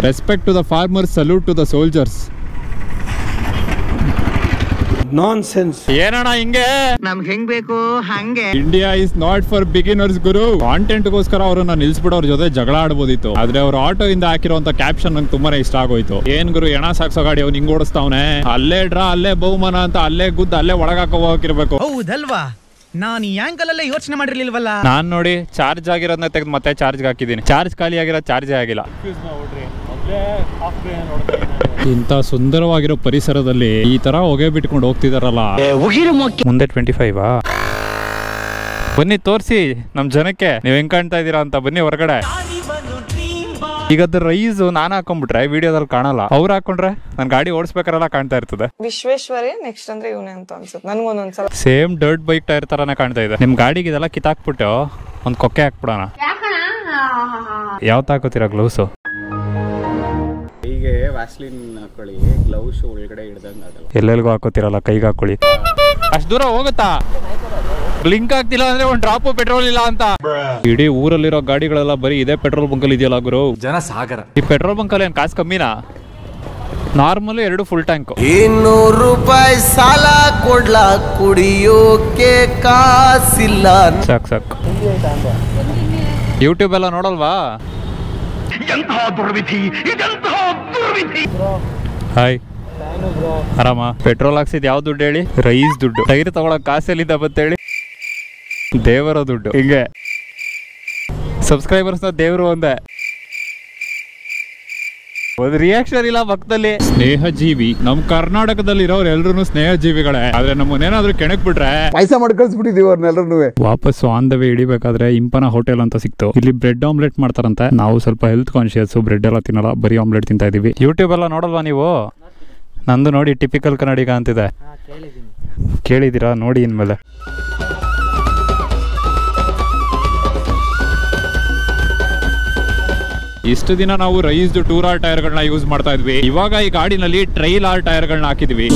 Respect to the farmers, salute to the soldiers. Nonsense. ಏನಣ್ಣ ಹಿಂಗೆ? ನಮ್ಗೆ ಹೆಂಗ್ ಬೇಕು ಹಂಗೆ. India is not for beginners ಗುರು. ಕಾಂಟೆಂಟ್ ಗೋಸ್ಕರ ಅವ್ರನ್ನ ನಿಲ್ಸ್ಬಿಡೋರ್ ಜೊತೆ ಜಗಳ ಆಡ್ಬೋದಿತ್ತು, ಆದ್ರೆ ಅವ್ರ ಆಟೋ ಇಂದ ಹಾಕಿರುವಂತ ಕ್ಯಾಪ್ಷನ್ ನಂಗೆ ತುಂಬಾನೇ ಇಷ್ಟ ಆಗೋಯ್ತು. ಏನ್ ಗುರು ಎಣ ಸಾಕ್ಸೋ ಗಾಡಿ ಅವ್ನು ಹಿಂಗ್ ಓಡಿಸ್ತಾವನೆ, ಅಲ್ಲೇ ಡ್ರಾ ಅಲ್ಲೇ ಬಹುಮಾನ ಅಂತ ಅಲ್ಲೇ ಗುದ್ದು ಅಲ್ಲೇ ಒಳಗಾಕೋ ಹೋಗಿರ್ಬೇಕು. ಹೌದಲ್ವಾ? ನಾನು ಈ ಆಂಗಲ್ ಅಲ್ಲೇ ಯೋಚನೆ ಮಾಡಿರ್ಲಿಲ್ವಲ್ಲ. ನಾನ್ ನೋಡಿ ಚಾರ್ಜ್ ಆಗಿರೋದನ್ನ ತೆಗೆದು ಮತ್ತೆ ಚಾರ್ಜ್ ಹಾಕಿದೀನಿ. ಚಾರ್ಜ್ ಖಾಲಿ ಆಗಿರೋ ಚಾರ್ಜೇ ಆಗಿಲ್ಲ. ಇಂಥ ಸುಂದರವಾಗಿರೋ ಪರಿಸರದಲ್ಲಿ ಈ ತರ ಹೊಗೆ ಬಿಟ್ಕೊಂಡು ಹೋಗ್ತಿದಾರಲ್ಲ. ಮುಂದೆ 25 ಬನ್ನಿ ತೋರಿಸಿ ನಮ್ ಜನಕ್ಕೆ ನೀವ್ ಹೆಂಗ್ ಕಾಣ್ತಾ ಇದೀರಾ ಅಂತ. ಬನ್ನಿ ಹೊರಗಡೆ. ಈಗ ಅದ್ರ ರೈಸ್ ನಾನು ಹಾಕೊಂಡ್ಬಿಟ್ರೆ ವಿಡಿಯೋದಲ್ಲಿ ಕಾಣಲ್ಲ, ಅವ್ರು ಹಾಕೊಂಡ್ರೆ ನನ್ ಗಾಡಿ ಓಡಿಸ್ಬೇಕಾರೆಲ್ಲ ಕಾಣ್ತಾ ಇರ್ತದೆ. ವಿಶ್ವೇಶ್ವರೇ ನೆಕ್ಸ್ಟ್ ಅಂದ್ರೆ ಇವನೇ ಅಂತ ಅನ್ಸುತ್ತೆ ನನ್ಗೊಂದೊಂದ್ಸಲ. ಸೇಮ್ ಡರ್ಟ್ ಬೈಕ್ ಟೈರ್ ತರಾನೇ ಕಾಣ್ತಾ ಇದೆ. ನಿಮ್ ಗಾಡಿಗೆ ಇದೆಲ್ಲ ಕಿತ್ತಾಕ್ಬಿಟ್ಟು ಒಂದ್ ಕೊಕ್ಕೆ ಹಾಕ್ಬಿಡೋಣ. ಯಾವ್ದು ಹಾಕೋತೀರಾ ಗ್ಲೌಸ್? ಕೈಗೆ ವ್ಯಾಸ್ಲಿನ್ ಹಾಕೊಳ್ಳಿ, ಗ್ಲೌಸ್ ಒಳಗಡೆ ಹಿಡ್ದಂಗ ಆಗಲ್ಲ. ಎಲ್ಲೆಲ್ಗೂ ಹಾಕೋತಿರಲ್ಲ, ಕೈಗೆ ಹಾಕೊಳ್ಳಿ. ಅಷ್ಟು ದೂರ ಹೋಗುತ್ತಾ? ಬ್ಲಿಂಕ್ ಆಗ್ತಿಲ್ಲ ಅಂದ್ರೆ ಒಂದ್ ಡ್ರಾಪ್ ಪೆಟ್ರೋಲ್ ಇಲ್ಲ ಅಂತ. ಇಡೀ ಊರಲ್ಲಿರೋ ಗಾಡಿಗಳೆಲ್ಲ ಬರೀ ಇದೇ ಪೆಟ್ರೋಲ್ ಬಂಕ್ ಅಲ್ಲಿ ಇದೆಯಲ್ಲ ಗುರು. ಜನ ಸಾಗರ. ಈ ಪೆಟ್ರೋಲ್ ಬಂಕ್ ಅಲ್ಲಿ ಏನ್ ಕಾಸು ಕಮ್ಮಿನಾ? Normal 2 full tank. 200 ರೂಪಾಯಿ ಸಾಲ ಕೊಡ್ಲಾ, ಕುಡಿಯೋಕೆ ಕಾಸಿಲ್ಲ. ಸಾಕ್ ಸಾಕ್. ಯೂಟ್ಯೂಬ್ ಎಲ್ಲ ನೋಡಲ್ವಾ? ಹಾಯ್, ಆರಾಮ? ಪೆಟ್ರೋಲ್ ಹಾಕ್ಸಿದ್ ಯಾವ ದುಡ್ಡು ಹೇಳಿ? ರೈಸ್ ದುಡ್ಡು. ಟೈರ್ ತಗೊಳಕ್ ಕಾಸೆಲ್ಲಿದ್ದ ಬತ್ತೇಳಿ? ದೇವರ ದುಡ್ಡು. ಹಿಂಗೆ ಸಬ್ಸ್ಕ್ರೈಬರ್ಸ್ ದೇವರು ಒಂದೇ. ಒಂದು ರಿಯಾಕ್ಷನ್ ಇಲ್ಲ ಪಕ್ಕದಲ್ಲಿ. ಸ್ನೇಹ ಜೀವಿ. ನಮ್ ಕರ್ನಾಟಕದಲ್ಲಿ ಇರೋರು ಎಲ್ರು ಸ್ನೇಹ ಜೀವಿಗಳೇ, ಆದ್ರೆ ನಮ್ಮನ್ನೇನಾದ್ರೂ ಕೆಣಕ್ ಬಿಟ್ರೆ ಪಾಯಸ ಮಾಡಿ ಕಳ್ಸಿಬಿಟ್ಟಿದೀವಿ ಅವ್ರನ್ನೆಲ್ಲರೂ. ವಾಪಸ್ ಆನ್ ದ ವೇ ಹಿಡಿಬೇಕಾದ್ರೆ ಇಂಪನ ಹೋಟೆಲ್ ಅಂತ ಸಿಕ್ತು. ಇಲ್ಲಿ ಬ್ರೆಡ್ ಆಮ್ಲೆಟ್ ಮಾಡ್ತಾರಂತೆ. ನಾವು ಸ್ವಲ್ಪ ಹೆಲ್ತ್ ಕಾನ್ಶಿಯಸ್, ಬ್ರೆಡ್ ಎಲ್ಲ ತಿನ್ನಲ್ಲ, ಬರೀ ಆಮ್ಲೆಟ್ ತಿಂತಾ ಇದೀವಿ. ಯೂಟ್ಯೂಬ್ ಎಲ್ಲ ನೋಡಲ್ವಾ ನೀವು? ನಂದು ನೋಡಿ ಟಿಪಿಕಲ್ ಕನ್ನಡಿಗ ಅಂತಿದೆ. ಕೇಳಿದೀರಾ? ನೋಡಿ ಇನ್ಮೇಲೆ. ಇಷ್ಟು ದಿನ ನಾವು ರೈಸ್ಡ್ ಟೂರ್ ಆರ್ ಟೈರ್ ಗಳನ್ನ ಯೂಸ್ ಮಾಡ್ತಾ ಇದ್ವಿ. ಇವಾಗ ಈ ಗಾಡಿನಲ್ಲಿ ಟ್ರೈಲ್ ಆರ್ ಟೈರ್ ಗಳನ್ನ ಹಾಕಿದ್ವಿ.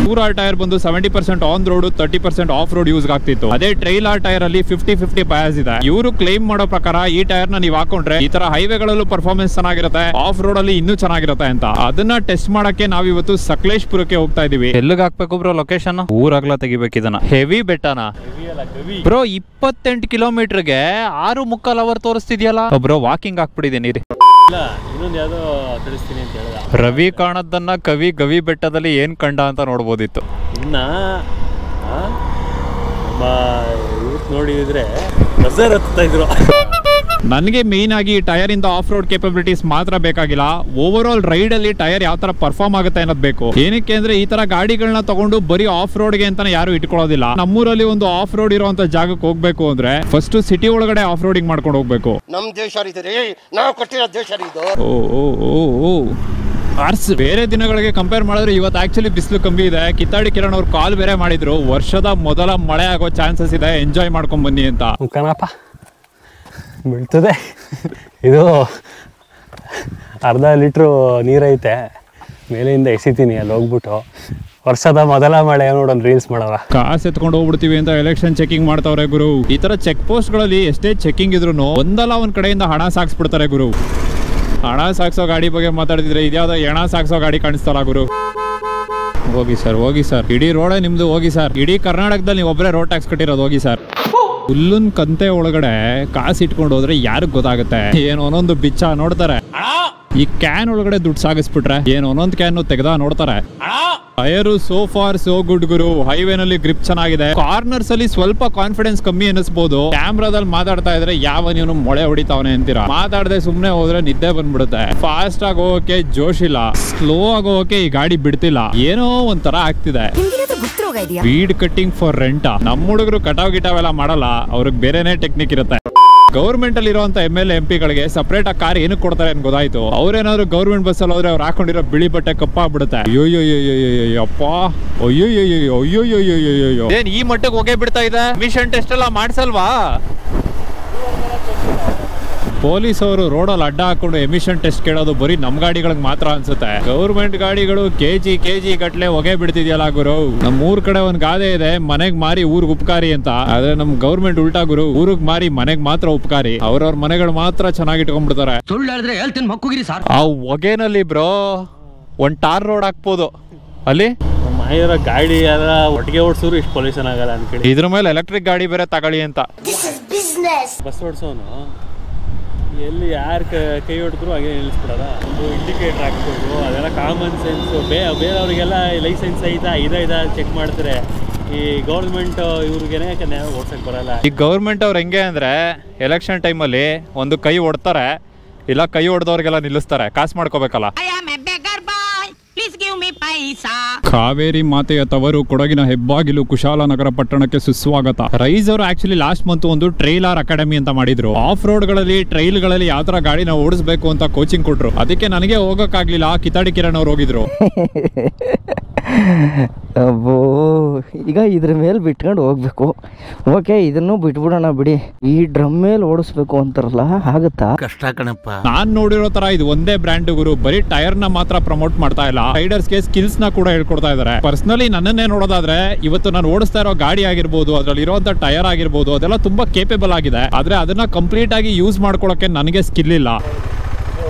ಟೂರ್ ಆರ್ ಟೈರ್ ಬಂದು 70% on road, 30% of road use ಆಗ್ತಿತ್ತು. ಅದೇ ಟ್ರೈಲ್ ಆರ್ ಟೈರ್ ಅಲ್ಲಿ 50-50 ಬಯಾಸ್ ಇದೆ. ಇವರು ಕ್ಲೈಮ್ ಮಾಡೋ ಪ್ರಕಾರ ಈ ಟೈರ್ ನ ನೀವು ಹಾಕೊಂಡ್ರೆ ಈ ತರ ಹೈವೇಗಳಲ್ಲೂ ಪರ್ಫಾರ್ಮೆನ್ಸ್ ಚೆನ್ನಾಗಿರುತ್ತೆ, ಆಫ್ ರೋಡ್ ಅಲ್ಲಿ ಇನ್ನೂ ಚೆನ್ನಾಗಿರುತ್ತೆ ಅಂತ. ಅದನ್ನ ಟೆಸ್ಟ್ ಮಾಡಕ್ಕೆ ನಾವ್ ಇವತ್ತು ಸಕಲೇಶ್ಪುರಕ್ಕೆ ಹೋಗ್ತಾ ಇದೀವಿ. ಎಲ್ಲಿಗೆ ಹಾಕ್ಬೇಕು ಬ್ರೋ ಲೊಕೇಶನ್? ಊರಾಗ್ಲ ತೆಗಿಬೇಕು ಇದನ್ನ. Heavy ಬೆಟ್ಟನ bro. 28 ಕಿಲೋಮೀಟರ್ಗೆ 6.25 ಅವರ್ ತೋರಿಸ್ತಿದ್ಯಲ್ಲ ಬ್ರೋ. ವಾಕಿಂಗ್ ಹಾಕ್ಬಿಟ್ಟಿದ್ದೀನಿ. ರವಿ ಕಾಣದ್ದನ್ನ ಕವಿ ಗವಿ ಬೆಟ್ಟದಲ್ಲಿ ಏನ್ ಕಂಡ ಅಂತ ನೋಡ್ಬೋದಿತ್ತು. ಇನ್ನ ನೋಡಿದ್ರೆ ಬಜಾರ್ ಹತ್ತಾ ಇದ್ರು. ನನಗೆ ಮೇನ್ ಆಗಿ ಟೈರ್ ಇಂದ ಆಫ್ ರೋಡ್ ಕೇಪಬಿಲಿಟೀಸ್ ಮಾತ್ರ ಬೇಕಾಗಿಲ್ಲ, ಓವರ್ ಆಲ್ ರೈಡ್ ಅಲ್ಲಿ ಟೈರ್ ಯಾವ ತರ ಪರ್ಫಾರ್ಮ್ ಆಗುತ್ತೆ ಅನ್ನೋದು ಬೇಕು. ಏನಕ್ಕೆ ಅಂದ್ರೆ ಈ ತರ ಗಾಡಿಗಳನ್ನ ತಗೊಂಡು ಬರೀ ಆಫ್ ರೋಡ್ ಗೆ ಅಂತಾನೆ ಯಾರು ಇಟ್ಕೊಳ್ಳೋದಿಲ್ಲ. ನಮ್ಮೂರಲ್ಲಿ ಒಂದು ಆಫ್ ರೋಡ್ ಇರುವಂತ ಜಾಗಕ್ಕೆ ಹೋಗ್ಬೇಕು ಅಂದ್ರೆ ಫಸ್ಟ್ ಸಿಟಿ ಒಳಗಡೆ ಆಫ್ ರೋಡಿಂಗ್ ಮಾಡ್ಕೊಂಡು ಹೋಗ್ಬೇಕು. ನಮ್ ದೇಶ ನಾವು ಕೊಟ್ಟಿರೋ ದೇಶ ಇದು. ಬೇರೆ ದಿನಗಳಿಗೆ ಕಂಪೇರ್ ಮಾಡಿದ್ರೆ ಇವತ್ತು ಆಕ್ಚುಲಿ ಬಿಸಿಲು ಕಮ್ಮಿ ಇದೆ. ಕಿತ್ತಾಡಿ ಕಿರಣ್ ಅವ್ರು ಕಾಲ್ ಬೇರೆ ಮಾಡಿದ್ರು, ವರ್ಷದ ಮೊದಲ ಮಳೆ ಆಗೋ ಚಾನ್ಸಸ್ ಇದೆ, ಎಂಜಾಯ್ ಮಾಡ್ಕೊಂಡ್ ಬನ್ನಿ ಅಂತ. ಕಣಪ್ಪ ಬೀಳ್ತದೆ. ಇದು ಅರ್ಧ ಲೀಟ್ರು ನೀರೈತೆ, ಮೇಲೆಯಿಂದ ಎಸಿತೀನಿ ಅಲ್ಲಿ ಹೋಗ್ಬಿಟ್ಟು. ವರ್ಷದ ಮೊದಲ ಮಳೆ ನೋಡೋಣ ರೀಲ್ಸ್ ಮಾಡವ. ಕಾಸು ಎತ್ಕೊಂಡು ಹೋಗ್ಬಿಡ್ತೀವಿ ಅಂತ ಎಲೆಕ್ಷನ್ ಚೆಕಿಂಗ್ ಮಾಡ್ತಾವ್ರೆ ಗುರು. ಈ ತರ ಚೆಕ್ ಪೋಸ್ಟ್ ಗಳಲ್ಲಿ ಎಷ್ಟೇ ಚೆಕಿಂಗ್ ಇದ್ರು ಒಂದಲ್ಲ ಒಂದ್ ಕಡೆಯಿಂದ ಹಣ ಸಾಕ್ಸ್ಬಿಡ್ತಾರೆ ಗುರು. ಹಣ ಸಾಕ್ಸೋ ಗಾಡಿ ಬಗ್ಗೆ ಮಾತಾಡ್ತಿದ್ರೆ ಇದ್ಯಾವ್ದೋ ಹೆಣ ಸಾಕ್ಸೋ ಗಾಡಿ ಕಾಣಿಸ್ತಾರ ಗುರು. ಹೋಗಿ ಸರ್, ಹೋಗಿ ಸರ್, ಇಡೀ ರೋಡೇ ನಿಮ್ದು. ಹೋಗಿ ಸರ್, ಇಡೀ ಕರ್ನಾಟಕದಲ್ಲಿ ನೀವು ಒಬ್ಬರೇ ರೋಡ್ ಟ್ಯಾಕ್ಸ್ ಕಟ್ಟಿರೋದು. ಹೋಗಿ ಸರ್. ಹುಲ್ಲನ್ ಕಂತೆ ಒಳಗಡೆ ಕಾಸು ಇಟ್ಕೊಂಡು ಹೋದ್ರೆ ಯಾರಿಗ್ ಗೊತ್ತಾಗುತ್ತೆ? ಏನೋ ಒಂದೊಂದು ಬಿಚ್ಚ ನೋಡ್ತಾರೆ. ಈ ಕ್ಯಾನ್ ಒಳಗಡೆ ದುಡ್ಡು ಸಾಗಿಸ್ಬಿಟ್ರೆ ಏನೋ ಒಂದೊಂದು ಕ್ಯಾನ್ ತೆಗೆದ ನೋಡ್ತಾರೆ. Tyre so for so good Guru. Highway ನಲ್ಲಿ ಗ್ರಿಪ್ ಚೆನ್ನಾಗಿದೆ. ಕಾರ್ನರ್ಸ್ ಅಲ್ಲಿ ಸ್ವಲ್ಪ ಕಾನ್ಫಿಡೆನ್ಸ್ ಕಮ್ಮಿ ಅನಿಸ್ಬೋದು. ಕ್ಯಾಮ್ರಾದಲ್ಲಿ ಮಾತಾಡ್ತಾ ಇದ್ರೆ ಯಾವ ನೀವು ಮೊಳೆ ಹೊಡಿತಾವನೆ ಅಂತೀರಾ. ಮಾತಾಡದೆ ಸುಮ್ನೆ ಹೋದ್ರೆ ನಿದ್ದೆ ಬಂದ್ಬಿಡುತ್ತೆ. ಫಾಸ್ಟ್ ಆಗಿ ಹೋಗಕ್ಕೆ ಜೋಶ್ ಇಲ್ಲ, ಸ್ಲೋ ಆಗಿ ಹೋಗಕ್ಕೆ ಈ ಗಾಡಿ ಬಿಡ್ತಿಲ್ಲ. ಏನೋ ಒಂಥರ ಆಗ್ತಿದೆ. Weed cutting for rent. ನಮ್ಮ ಹುಡುಗರು ಕಟಾವ್ ಗಿಟಾವೆಲ್ಲ ಮಾಡಲ್ಲ, ಅವ್ರಿಗೆ ಬೇರೆನೆ ಟೆಕ್ನಿಕ್ ಇರುತ್ತೆ. ಗೌರ್ಮೆಂಟ್ ಅಲ್ಲಿ ಇರುವಂತ MLA MP ಗಳಿಗೆ ಸಪರೇಟ್ ಆಗಿ ಕಾರ್ ಏನಕ್ಕೆ ಕೊಡ್ತಾರೆ ಅಂತ ಗೊತ್ತಾಯ್ತು. ಅವ್ರೇನಾದ್ರು ಗೌರ್ಮೆಂಟ್ ಬಸ್ ಅಲ್ಲಿ ಹೋದ್ರೆ ಅವ್ರು ಹಾಕೊಂಡಿರೋ ಬಿಳಿ ಬಟ್ಟೆ ಕಪ್ಪಾಗ್ಬಿಡುತ್ತೆ. ಅಯ್ಯೋಯ್ಯಪ್ಪ, ಅಯ್ಯೋಯ್ಯೋ, ಏನ್ ಈ ಮಟ್ಟಕ್ಕೆ ಹೋಗೇ ಬಿಡ್ತಾ ಇದೆ? ಮಿಷನ್ ಟೆಸ್ಟ್ ಎಲ್ಲ ಮಾಡ್ಸಲ್ವಾ? ಪೊಲೀಸ್ ಅವರು ರೋಡಲ್ಲಿ ಅಡ್ಡ ಹಾಕೊಂಡು ಎಮಿಷನ್ ಟೆಸ್ಟ್ ಕೇಳೋದು ಬರೀ ನಮ್ ಗಾಡಿಗಳಿಗೆ ಮಾತ್ರ ಅನ್ಸುತ್ತೆ. ಗೌರ್ಮೆಂಟ್ ಗಾಡಿಗಳು ಕೆಜಿ ಗಟ್ಲೆ ಹೊಗೆ ಬಿಡ್ತಿದ್ಯಲ್ಲ ಗುರು. ನಮ್ ಊರ್ ಕಡೆ ಒಂದ್ ಗಾದೆ ಇದೆ, ಮನೆಗ್ ಮಾರಿ ಊರ್ಗ್ ಉಪಕಾರಿ ಅಂತ. ಆದ್ರೆ ನಮ್ ಗೌರ್ಮೆಂಟ್ ಉಲ್ಟಾ ಗುರು, ಊರಿಗ್ ಮಾರಿ ಮನೆಗ್ ಮಾತ್ರ ಉಪಕಾರಿ. ಅವ್ರವ್ರ ಮನೆಗಳು ಮಾತ್ರ ಚೆನ್ನಾಗಿ ಇಟ್ಕೊಂಡ್ಬಿಡ್ತಾರೆ. ಆ ಹೊಗೆನಲ್ಲಿ ಬ್ರೋ ಒಂದ್ ಟಾರ್ ರೋಡ್ ಹಾಕ್ಬೋದು ಅಲ್ಲಿ. ಮಾಹಿರ ಗಾಡಿ ಎಲ್ಲ ಒಟ್ಟಿಗೆ ಓಡಿಸಿದ್ರು ಇಷ್ಟು ಪೊಲ್ಯೂಷನ್ ಆಗಲ್ಲ ಅನ್ಕೊಳ್ಳಿ. ಇದ್ರ ಮೇಲೆ ಎಲೆಕ್ಟ್ರಿಕ್ ಗಾಡಿ ಬೇರೆ ತಗೊಳ್ಳಿ ಅಂತ. ಬಸ್ ಓಡಿಸೋನು ಎಲ್ಲಿ ಯಾರು ಕೈ ಹೊಡೆದ್ರು ಹಾಗೆ ನಿಲ್ಲಿಸ್ಬಿಡೋದ. ಒಂದು ಇಂಡಿಕೇಟರ್ ಹಾಕ್ಬೋದು, ಅದೆಲ್ಲ ಕಾಮನ್ ಸೆನ್ಸು. ಬೇರೆಯವ್ರಿಗೆಲ್ಲ ಲೈಸೆನ್ಸ್ ಐತಾ ಇದಾ ಚೆಕ್ ಮಾಡ್ತಾರೆ. ಈ ಗೌರ್ಮೆಂಟ್ ಇವ್ರಿಗೇನೆ ಓಡ್ಸಕ್ ಬರಲ್ಲ. ಈ ಗೌರ್ಮೆಂಟ್ ಅವ್ರು ಹೆಂಗೆ ಅಂದ್ರೆ ಎಲೆಕ್ಷನ್ ಟೈಮಲ್ಲಿ ಒಂದು ಕೈ ಹೊಡ್ತಾರೆ, ಇಲ್ಲ ಕೈ ಹೊಡೆದವ್ರಿಗೆಲ್ಲ ನಿಲ್ಲಿಸ್ತಾರೆ, ಕಾಸು ಮಾಡ್ಕೋಬೇಕಲ್ಲ. ಕಾವೇರಿ ಮಾತೆಯ ತವರು ಕೊಡಗಿನ ಹೆಬ್ಬಾಗಿಲು ಕುಶಾಲನಗರ ಪಟ್ಟಣಕ್ಕೆ ಸುಸ್ವಾಗತ. ರೈಸ್ ಅವರು ಆಕ್ಚುಲಿ ಲಾಸ್ಟ್ ಮಂತ್ ಒಂದು ಟ್ರೈಲರ್ ಅಕಾಡೆಮಿ ಅಂತ ಮಾಡಿದ್ರು. ಆಫ್ ರೋಡ್ ಗಳಲ್ಲಿ ಟ್ರೈಲ್ ಗಳಲ್ಲಿ ಯಾವ ತರ ಗಾಡಿನ ಓಡಿಸ್ಬೇಕು ಅಂತ ಕೋಚಿಂಗ್ ಕೊಟ್ರು. ಅದಕ್ಕೆ ನನಗೆ ಹೋಗಕ್ಕಾಗ್ಲಿಲ್ಲ, ಕಿತಾಡಿ ಕಿರಣ್ ಅವ್ರು ಹೋಗಿದ್ರು. ಅಬ್ಬೋ, ಈಗ ಇದ್ರ ಮೇಲೆ ಬಿಟ್ಕೊಂಡು ಹೋಗ್ಬೇಕು. ಓಕೆ, ಇದನ್ನು ಬಿಟ್ಬಿಡೋಣ ಬಿಡಿ. ಈ ಡ್ರಮ್ ಮೇಲೆ ಓಡಿಸ್ಬೇಕು ಅಂತಾರಲ್ಲ, ಆಗುತ್ತಾ? ಕಷ್ಟ ಕಣಪ್ಪ. ನಾನ್ ನೋಡಿರೋ ತರ ಇದು ಒಂದೇ ಬ್ರ್ಯಾಂಡ್ ಗುರು, ಬರೀ ಟೈರ್ ನ ಮಾತ್ರ ಪ್ರಮೋಟ್ ಮಾಡ್ತಾ ಇಲ್ಲ, ರೈಡರ್ಸ್ ಗೆ ಸ್ಕಿಲ್ಸ್ ನ ಕೂಡ ಹೇಳ್ಕೊಡ್ತಾ ಇದಾರೆ. ಪರ್ಸನಲಿ ನನ್ನನ್ನೇ ನೋಡೋದಾದ್ರೆ ಇವತ್ತು ನಾನು ಓಡಿಸ್ತಾ ಇರೋ ಗಾಡಿ ಆಗಿರ್ಬೋದು, ಅದ್ರಲ್ಲಿ ಇರೋಂತ ಟೈರ್ ಆಗಿರ್ಬೋದು, ಅದೆಲ್ಲ ತುಂಬಾ ಕೇಪೇಬಲ್ ಆಗಿದೆ. ಆದ್ರೆ ಅದನ್ನ ಕಂಪ್ಲೀಟ್ ಆಗಿ ಯೂಸ್ ಮಾಡ್ಕೊಳಕ್ಕೆ ನನಗೆ ಸ್ಕಿಲ್ ಇಲ್ಲ.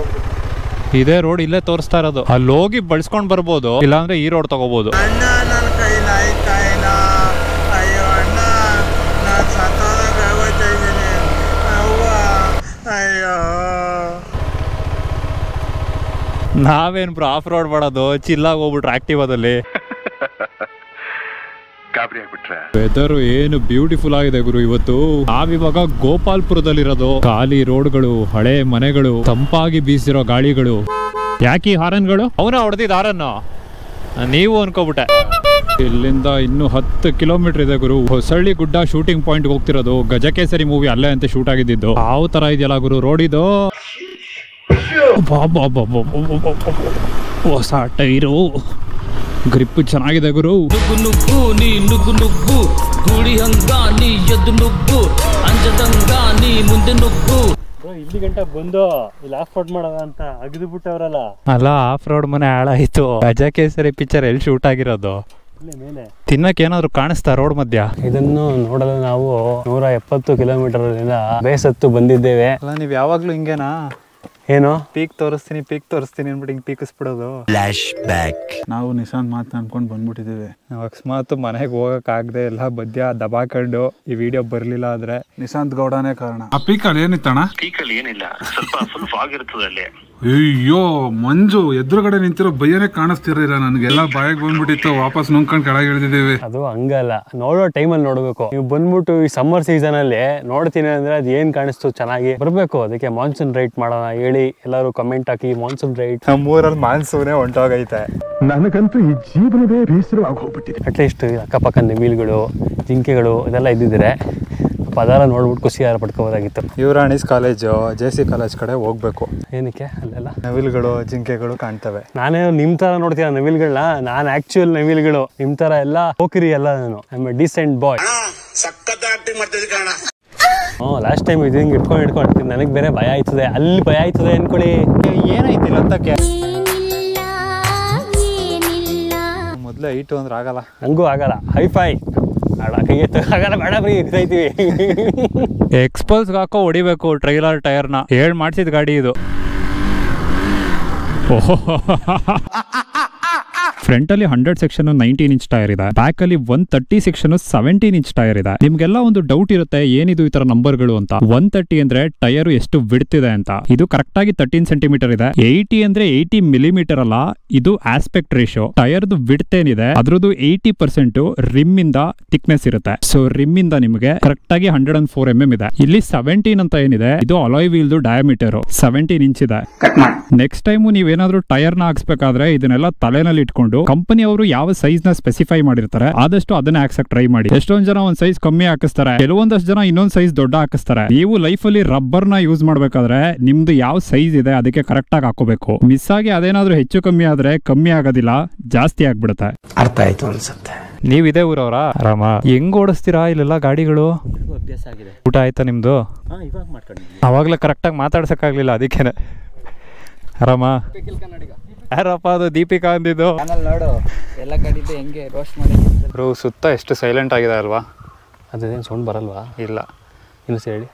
ಇದೇ ರೋಡ್ ಇಲ್ಲೇ ತೋರಿಸ್ತಾ ಇರೋದು, ಅಲ್ಲಿ ಹೋಗಿ ಬಳಸ್ಕೊಂಡ್ ಬರ್ಬೋದು, ಇಲ್ಲಾಂದ್ರೆ ಈ ರೋಡ್ ತಗೋಬಹುದು. ನಾವೇನ್ ಬ್ರೋ ಆಫ್ ರೋಡ್ ಮಾಡೋದು, ಚಿಲ್ಲಾಗಿ ಹೋಗ್ಬಿಟ್ರೆ ಆಕ್ಟಿವಾದಲ್ಲಿ. ವೆದರ್ ಏನು ಬ್ಯೂಟಿಫುಲ್ ಆಗಿದೆ ಗುರು ಇವತ್ತು. ನಾವಿವಾಗ ಗೋಪಾಲ್ಪುರದಲ್ಲಿರೋದು. ಖಾಲಿ ರೋಡ್ಗಳು, ಹಳೆ ಮನೆಗಳು, ತಂಪಾಗಿ ಬೀಸಿರೋ ಗಾಳಿಗಳು. ಯಾಕೆ ಈ ಹಾರನ್ಗಳು? ಅವನ ಹೊಡೆದಿದ್ದ ಹಾರನ್ನು ನೀವು ಅನ್ಕೋಬಿಟ್ಟೆ. ಇಲ್ಲಿಂದ ಇನ್ನು 10 ಕಿಲೋಮೀಟರ್ ಇದೆ ಗುರು. ಹೊಸಳ್ಳಿ ಗುಡ್ಡ ಶೂಟಿಂಗ್ ಪಾಯಿಂಟ್ ಹೋಗ್ತಿರೋದು. ಗಜಕೇಸರಿ ಮೂವಿ ಅಲ್ಲೇ ಅಂತ ಶೂಟ್ ಆಗಿದ್ದು. ಯಾವ ತರ ಇದೆಯಲ್ಲ ಗುರು ರೋಡ್ ಇದು. ಹೊಸ ಟೈರು, ಗ್ರಿಪ್ ಚೆನ್ನಾಗಿದೆ ಗುರು. ಇಲ್ಲಿ ಗಂಟ ಬಂದು ಇಲ್ಲಿ ಆಫ್ ರೋಡ್ ಮಾಡೋದ ಅಂತ ಅಗದು ಬಿಟ್ಟವ್ರಲ್ಲ. ಅಲ್ಲ, ಆಫ್ ರೋಡ್ ಮನೆ ಹಾಳಾಯ್ತು. ಗಜಕೇಸರಿ ಪಿಕ್ಚರ್ ಎಲ್ಲಿ ಶೂಟ್ ಆಗಿರೋದು? ಮೇಲೆ ತಿನ್ನಕ್ ಏನಾದ್ರು ಕಾಣಿಸ್ತಾ ರೋಡ್ ಮಧ್ಯ? ಇದನ್ನು ನೋಡಲು ನಾವು 170 ಕಿಲೋಮೀಟರ್ ಬೇಸತ್ತು ಬಂದಿದ್ದೇವೆ. ಅಲ್ಲ, ನೀವ್ ಯಾವಾಗ್ಲೂ ಹಿಂಗೇನಾ? ಏನು ಪೀಕ್ ತೋರಿಸ್ತೀನಿ ಅನ್ಬಿಟ್ಟು ಹಿಂಗ್ ಪೀಕಿಸ್ಬಿಡೋದು. Flash back. ನಾವು ನಿಶಾಂತ್ ಮಾತನ್ನ ಅನ್ಕೊಂಡು ಬಂದ್ಬಿಟ್ಟಿದ್ದೀವಿ. ಅಕಸ್ಮಾತ್ ಮನೆಗೆ ಹೋಗಕ್ ಆಗದೆ ಎಲ್ಲ ಬದ್ಯ ದಬಾಕೊಂಡು ಈ ವಿಡಿಯೋ ಬರ್ಲಿಲ್ಲ ಆದ್ರೆ ನಿಶಾಂತ್ ಗೌಡನೇ ಕಾರಣ. ಆ ಪೀಕಲ್ಲಿ ಏನಿತ್ತಣ್ಣ? ಪೀಕಲ್ಲಿ ಏನಿಲ್ಲ, ಸ್ವಲ್ಪ ಫುಲ್ ಫಾಗ್ ಇರ್ತದೆ ಅಲ್ಲಿ. ಅಯ್ಯೋ ಮಂಜು ಎದುರುಗಡೆ ನಿಂತಿರೋ ಬಯ್ಯನೇ ಕಾಣಿಸ್ತಿರಲಿಲ್ಲ ನನಗೆ. ಎಲ್ಲ ಬಾಯಿಗೆ ಬಂದ್ಬಿಟ್ಟಿತ್ತು, ವಾಪಸ್ ನುಂಗ್ಕೊಂಡು ಕೆಳಗೆ ಇಳಿದಿದ್ದೀವಿ. ಅದು ಹಂಗಲ್ಲ, ನೋಡೋ ಟೈಮಲ್ಲಿ ನೋಡ್ಬೇಕು. ನೀವು ಬಂದ್ಬಿಟ್ಟು ಈ ಸಮ್ಮರ್ ಸೀಸನ್ ಅಲ್ಲಿ ನೋಡ್ತೀನಿ ಅಂದ್ರೆ ಅದು ಏನ್ ಕಾಣಿಸ್ತು ಚೆನ್ನಾಗಿ ಬರ್ಬೇಕು. ಅದಕ್ಕೆ ಮಾನ್ಸೂನ್ ರೈಡ್ ಮಾಡೋಣ ಹೇಳಿ ಎಲ್ಲರೂ ಕಮೆಂಟ್ ಹಾಕಿ. ಮಾನ್ಸೂನ್ ರೈಡ್ ನಮ್ಮೂರಲ್ಲಿ ಮಾನ್ಸೂನೇ ಹೊಂಟೋಗೈತೆ. ನನಗಂತೂ ಈ ಜೀವನವೇ ಬೇಸರವಾಗಿ ಹೋಗ್ಬಿಟ್ಟಿದೆ. ಅಟ್ಲೀಸ್ಟ್ ಅಕ್ಕಪಕ್ಕ ನವಿಲುಗಳು, ಜಿಂಕೆಗಳು ಇದೆಲ್ಲ ಇದ್ದಿದ್ರೆ ಅದೆಲ್ಲ ನೋಡ್ಬಿಟ್ಟು ಖುಷಿಯಾರ ಪಡ್ಕೋಬೋದಾಗಿತ್ತು. ಯುವರಾಣೀಸ್ ಕಾಲೇಜು, JC ಕಾಲೇಜ್ ಕಡೆ ಹೋಗ್ಬೇಕು. ಏನಕ್ಕೆ ಅಲ್ಲೆಲ್ಲ ನವಿಲುಗಳು, ಜಿಂಕೆಗಳು ಕಾಣ್ತವೆ. ನಾನೇ ನಿಮ್ ತರ ನೋಡ್ತೀನ ನವಿಲ್ಗಳನ್ನ. ನಾನು ಆಕ್ಚುಯಲ್ ನವಿಲ್ಗಳು, ನಿಮ್ ತರ ಎಲ್ಲ ಹೋಕಿರಿ ಎಲ್ಲ. ನಾನು I am a decent boy. Last time ಇದು ಹಿಂಗೆ ಇಟ್ಕೊಂಡು ನನಗೆ ಬೇರೆ ಭಯ ಆಯ್ತದೆ. ಅಲ್ಲಿ ಭಯ ಆಯ್ತದೆ ಅನ್ಕೊಳ್ಳಿ. ಏನಾಯ್ತಿಲ್ಲ ಅಂತಕ್ಕೆ ಮೊದ್ಲು 8 ಅಂದ್ರೆ ಆಗಲ್ಲ, ಹಂಗೂ ಆಗಲ್ಲ. ಹೈಫೈ ಆಗಲ್ಲ, ಬೇಡ ಬರೀ ಇರ್ತಾಯ್ತೀವಿ. ಎಕ್ಸ್ಪಲ್ಸ್ಗೆ ಹಾಕೋ ಹೊಡಿಬೇಕು ಟ್ರೈಲರ್ ಟೈರ್ನ. ಹೇಳ್ ಮಾಡ್ಸಿದ ಗಾಡಿ ಇದು. ಫ್ರಂಟ್ ಅಲ್ಲಿ 100 ಸೆಕ್ಷನ್ 19 ಇಂಚ್ ಟೈರ್ ಇದೆ. ಬ್ಯಾಕ್ ಅಲ್ಲಿ 130 ಸೆಕ್ಷನ್ 17 ಇಂಚ್ ಟೈರ್ ಇದೆ. ನಿಮ್ಗೆಲ್ಲ ಒಂದು ಡೌಟ್ ಇರುತ್ತೆ, ಏನಿದು ಈ ತರ ನಂಬರ್ಗಳು ಅಂತ. 130 ಅಂದ್ರೆ ಟೈರ್ ಎಷ್ಟು ವಿಡ್ತ್ ಇದೆ ಅಂತ. ಇದು ಕರೆಕ್ಟ್ ಆಗಿ 13 ಸೆಂಟಿಮೀಟರ್ ಇದೆ. 80 ಅಂದ್ರೆ 80 ಮಿಲಿಮೀಟರ್ ಅಲ್ಲ, ಇದು ಆಸ್ಪೆಕ್ಟ್ ರೇಷಿಯೋ. ಟೈರ್ದು ವಿಡ್ತ್ ಏನಿದೆ ಅದ್ರದ್ದು 80% ರಿಮ್ ಇಂದ ಥಿಕ್ನೆಸ್ ಇರುತ್ತೆ. ಸೊ ರಿಮ್ ಇಂದ ನಿಮಗೆ ಕರೆಕ್ಟ್ ಆಗಿ 104 mm ಇದೆ. ಇಲ್ಲಿ 17 ಅಂತ ಏನಿದೆ ಇದು ಅಲಾಯ್ ವೀಲ್ದು ಡಯಾಮೀಟರ್ 17 ಇಂಚ್ ಇದೆ. ನೆಕ್ಸ್ಟ್ ಟೈಮ್ ನೀವೇನಾದ್ರೂ ಟೈರ್ ನ ಹಾಕ್ಸ್ಬೇಕಾದ್ರೆ ಇದನ್ನೆಲ್ಲ ತಲೆನಲ್ಲಿ ಇಟ್ಕೊಂಡು ಕಂಪನಿ ಅವರು ಯಾವ ಸೈಜ್ ನ ಸ್ಪೆಸಿಫೈ ಮಾಡಿರ್ತಾರೆ ಆದಷ್ಟು ಅದನ್ನ ಹಾಕ್ಸಕ್ ಟ್ರೈ ಮಾಡಿ. ಎಷ್ಟೊಂದ್ ಜನ ಒಂದ್ ಸೈಜ್ ಕಮ್ಮಿ ಹಾಕಿಸ್ತಾರೆ, ಕೆಲವೊಂದಷ್ಟು ಜನ ಇನ್ನೊಂದ್ ಸೈಜ್ ದೊಡ್ಡ ಹಾಕಿಸ್ತಾರೆ. ನೀವು ಲೈಫ್ ಅಲ್ಲಿ ರಬ್ಬರ್ ನ ಯೂಸ್ ಮಾಡ್ಬೇಕಾದ್ರೆ ನಿಮ್ದು ಯಾವ ಸೈಜ್ ಇದೆ ಅದಕ್ಕೆ ಕರೆಕ್ಟ್ ಆಗಿ ಹಾಕೋಬೇಕು. ಮಿಸ್ ಆಗಿ ಅದೇನಾದ್ರೂ ಹೆಚ್ಚು ಕಮ್ಮಿ ಆದ್ರೆ ಕಮ್ಮಿ ಆಗೋದಿಲ್ಲ, ಜಾಸ್ತಿ ಆಗ್ಬಿಡುತ್ತೆ. ಅರ್ಥ ಆಯ್ತು ಅನ್ಸುತ್ತೆ. ನೀವ್ ಇದೇ ಊರವ್ರಾ? ಆರಾಮ. ಹೆಂಗ್ ಓಡಿಸ್ತೀರಾ ಇಲ್ಲೆಲ್ಲ ಗಾಡಿಗಳು? ಅಭ್ಯಾಸ ಆಗಿದೆ. ಊಟ ಆಯ್ತಾ ನಿಮ್ದು? ಇವಾಗ ಮಾಡ್ಕೊಂಡಿದ್ದೀನಿ. ಅವಾಗಲೇ ಕರೆಕ್ಟಾಗಿ ಮಾತಾಡ್ಸಕ್ಕಾಗ್ಲಿಲ್ಲ ಅದಕ್ಕೇನೆ. ಆರಾಮ. ಯಾರಪ್ಪ ಅದು? ದೀಪಿಕಾ ಅಂದಿದ್ದು. ನೋಡು ಎಲ್ಲ ಗಾಡಿದು ಹೆಂಗೆ ರೋಸ್ಟ್ ಮಾಡಿ ಬ್ರೋ ಸುತ್ತ ಎಷ್ಟು ಸೈಲೆಂಟ್ ಆಗಿದೆ ಅಲ್ವಾ? ಅದೇನು ಸೌಂಡ್ ಬರಲ್ವಾ? ಇಲ್ಲ, ಇನ್ನು ಹೇಳಿ.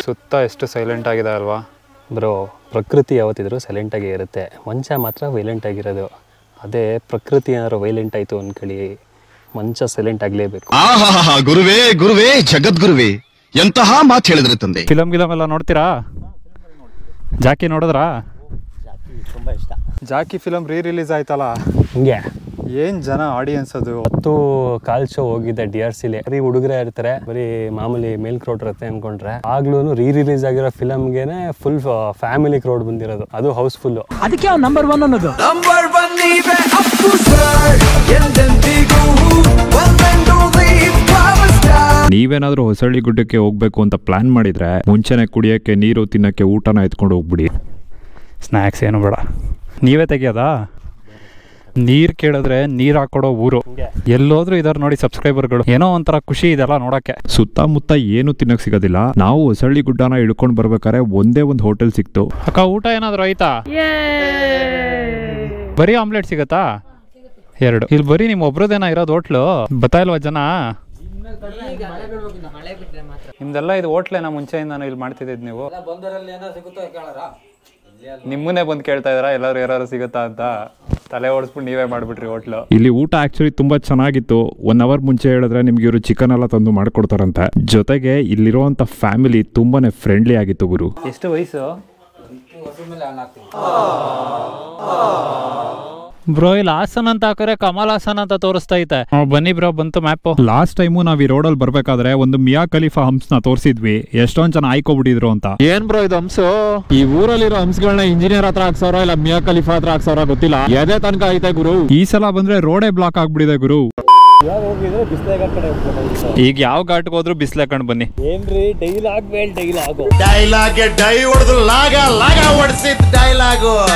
ಸುತ್ತ ಎಷ್ಟು ಸೈಲೆಂಟ್ ಆಗಿದೆ ಅಲ್ವಾ ಬ್ರೋ? ಪ್ರಕೃತಿ ಯಾವತ್ತಿದ್ರು ಸೈಲೆಂಟಾಗೇ ಇರುತ್ತೆ, ಮನುಷ್ಯ ಮಾತ್ರ ವೈಲೆಂಟ್ ಆಗಿರೋದು. ಅದೇ ಪ್ರಕೃತಿ ಏನಾದ್ರು ವೈಲೆಂಟ್ ಆಯಿತು ಅಂದ್ಕೊಳ್ಳಿ, ಮನುಷ್ಯ ಸೈಲೆಂಟ್ ಆಗಲೇಬೇಕು. ಗುರುವೇ ಗುರುವೇ ಜಗದ್ಗುರುವೇ, ಎಂತಹ ಮಾತು ಹೇಳಿದ್ರೆ ತಂದೆ. ಫಿಲಮ್ ಎಲ್ಲ ನೋಡ್ತೀರಾ? ಜಾಕಿ ನೋಡಿದ್ರಾ? ತುಂಬ ಇಷ್ಟ. ಜಾಕಿ ಫಿಲಮ್ ರಿಲೀಸ್ ಆಯ್ತಲ್ಲ, ಹಿಂಗೆ ಏನ್ ಜನ ಆಡಿಯನ್ಸ್ ಅದು. 10 ಕಾಲ್ ಶೋ ಹೋಗಿದ್ದೆ DRCಲಿ. ಬರೀ ಹುಡುಗರೇ ಇರ್ತಾರೆ, ಬರೀ ಮಾಮೂಲಿ ಮೇಲ್ ಕ್ರೌಡ್ ಇರುತ್ತೆ ಅನ್ಕೊಂಡ್ರೆ, ಆಗ್ಲೂ ರಿಲೀಸ್ ಆಗಿರೋ ಫಿಲಮ್ಗೆನೆ ಫುಲ್ ಫ್ಯಾಮಿಲಿ ಕ್ರೌಡ್ ಬಂದಿರೋದು, ಅದು ಹೌಸ್ಫುಲ್. ಅದಕ್ಕೆ ಅವ್ನು ನಂಬರ್ 1 ಅನ್ನೋದು. ನೀವೇನಾದ್ರೂ ಹೊಸಳ್ಳಿ ಗುಡ್ಡಕ್ಕೆ ಹೋಗ್ಬೇಕು ಅಂತ ಪ್ಲಾನ್ ಮಾಡಿದ್ರೆ ಮುಂಚೆನೆ ಕುಡಿಯಕ್ಕೆ ನೀರು, ತಿನ್ನಕ್ಕೆ ಊಟನ ಎತ್ಕೊಂಡು ಹೋಗ್ಬಿಡಿ. ಸ್ನ್ಯಾಕ್ಸ್ ಏನು ಬೇಡ, ನೀವೇ ತೆಗಿಯೋದಾ? ನೀರ್ ಕೇಳಿದ್ರೆ ನೀರ್ ಹಾಕೊಡೋ ಊರು. ಎಲ್ಲೋದ್ರೂ ಇದಾರೆ ನೋಡಿ ಸಬ್ಸ್ಕ್ರೈಬರ್ಗಳು. ಏನೋ ಒಂಥರ ಖುಷಿ ಇದೆಲ್ಲ ನೋಡಕ್ಕೆ. ಸುತ್ತಮುತ್ತ ಏನು ತಿನ್ನಕ್ ಸಿಗೋದಿಲ್ಲ. ನಾವು ಹೊಸಳ್ಳಿ ಗುಡ್ಡನ ಇಳ್ಕೊಂಡ್ ಬರ್ಬೇಕಾದ್ರೆ ಒಂದೇ ಒಂದು ಹೋಟೆಲ್ ಸಿಕ್ತು. ಅಕ್ಕ ಊಟ ಏನಾದ್ರು ಆಯ್ತಾ? ಬರೀ ಆಮ್ಲೆಟ್ ಸಿಗತ್ತಾ? 2. ಇಲ್ಲಿ ಬರೀ ನಿಮ್ ಒಬ್ರದೇನ ಇರೋದು ಹೋಟ್ಲು? ಬತ್ತಾ ಇಲ್ವಾ ಜನ? ನಿಮ್ದೆಲ್ಲ ಇದು ಹೋಟ್ಲೇನಾ? ಮುಂಚೆಯಿಂದ ಇಲ್ಲಿ ಮಾಡ್ತಿದ್ದಿದ್ ನೀವು? ನಿಮ್ಮನ್ನೇ ಬಂದು ಕೇಳ್ತಾ ಇದಾರ ಎಲ್ಲರೂ ಯಾರು ಸಿಗುತ್ತಾ ಅಂತ? ತಲೆ ಓಡಿಸ್ಬಿಟ್ಟು ನೀವೇ ಮಾಡ್ಬಿಟ್ರಿ ಹೋಟ್ಲು. ಇಲ್ಲಿ ಊಟ ಆಕ್ಚುಲಿ ತುಂಬಾ ಚೆನ್ನಾಗಿತ್ತು. 1 ಅವರ್ ಮುಂಚೆ ಹೇಳಿದ್ರೆ ನಿಮ್ಗೆ ಇವರು ಚಿಕನ್ ಎಲ್ಲ ತಂದು ಮಾಡ್ಕೊಡ್ತಾರಂತೆ. ಜೊತೆಗೆ ಇಲ್ಲಿರುವಂತ ಫ್ಯಾಮಿಲಿ ತುಂಬಾನೇ ಫ್ರೆಂಡ್ಲಿ ಆಗಿತ್ತು ಗುರು. ಎಷ್ಟು ವಯಸ್ಸು ಬ್ರೋ? ಇಲ್ಲಿ ಹಾಸನ್ ಅಂತ ಹಾಕಿದ್ರೆ ಕಮಲ್ ಹಾಸನ್ ಅಂತ ತೋರಿಸ್ತಾ ಐತೆ. ಬನ್ನಿ ಬ್ರೋ, ಬಂತು ಮ್ಯಾಪ್. ಲಾಸ್ಟ್ ಟೈಮು ನಾವ್ ಈ ರೋಡಲ್ಲಿ ಬರ್ಬೇಕಾದ್ರೆ ಒಂದು ಮಿಯಾ ಖಲೀಫಾ ಹಂಸ್ ನ ತೋರಿಸಿದ್ವಿ. ಎಷ್ಟೊಂದ್ ಜನ ಆಯ್ಕೊಬಿಟ್ಟಿದ್ರು ಅಂತ. ಏನ್ ಬ್ರೋ ಇದು ಹಂಸು? ಈ ಊರಲ್ಲಿರೋ ಹಂಸ್ಗಳನ್ನ ಇಂಜಿನಿಯರ್ ಹತ್ರ ಹಾಕ್ಸವ್ರ ಇಲ್ಲ ಮಿಯಾ ಖಲೀಫಾ ಹತ್ರ ಹಾಕ್ಸವ್ರ ಗೊತ್ತಿಲ್ಲ. ಎದೆ ತನಕ ಐತೆ ಗುರು. ಈ ಸಲ ಬಂದ್ರೆ ರೋಡೇ ಬ್ಲಾಕ್ ಆಗ್ಬಿಟ್ಟಿದೆ ಗುರು. ಈಗ ಯಾವ ಘಾಟ್ಗೆ ಹೋದ್ರು ಬಿಸ್ಲೆ ಕಂಡು ಬನ್ನಿ. ಏನ್ರಿ ಡೈಲಾಗ್ ಮೇಲೆ ಡೈಲಾಗು. ಡೈಲಾಗ್ ಡೈ ಹೊಡೆದು ಲಾಗ ಲಾಗ ಹೊಡ್ಸಿದ್ ಡೈಲಾಗು.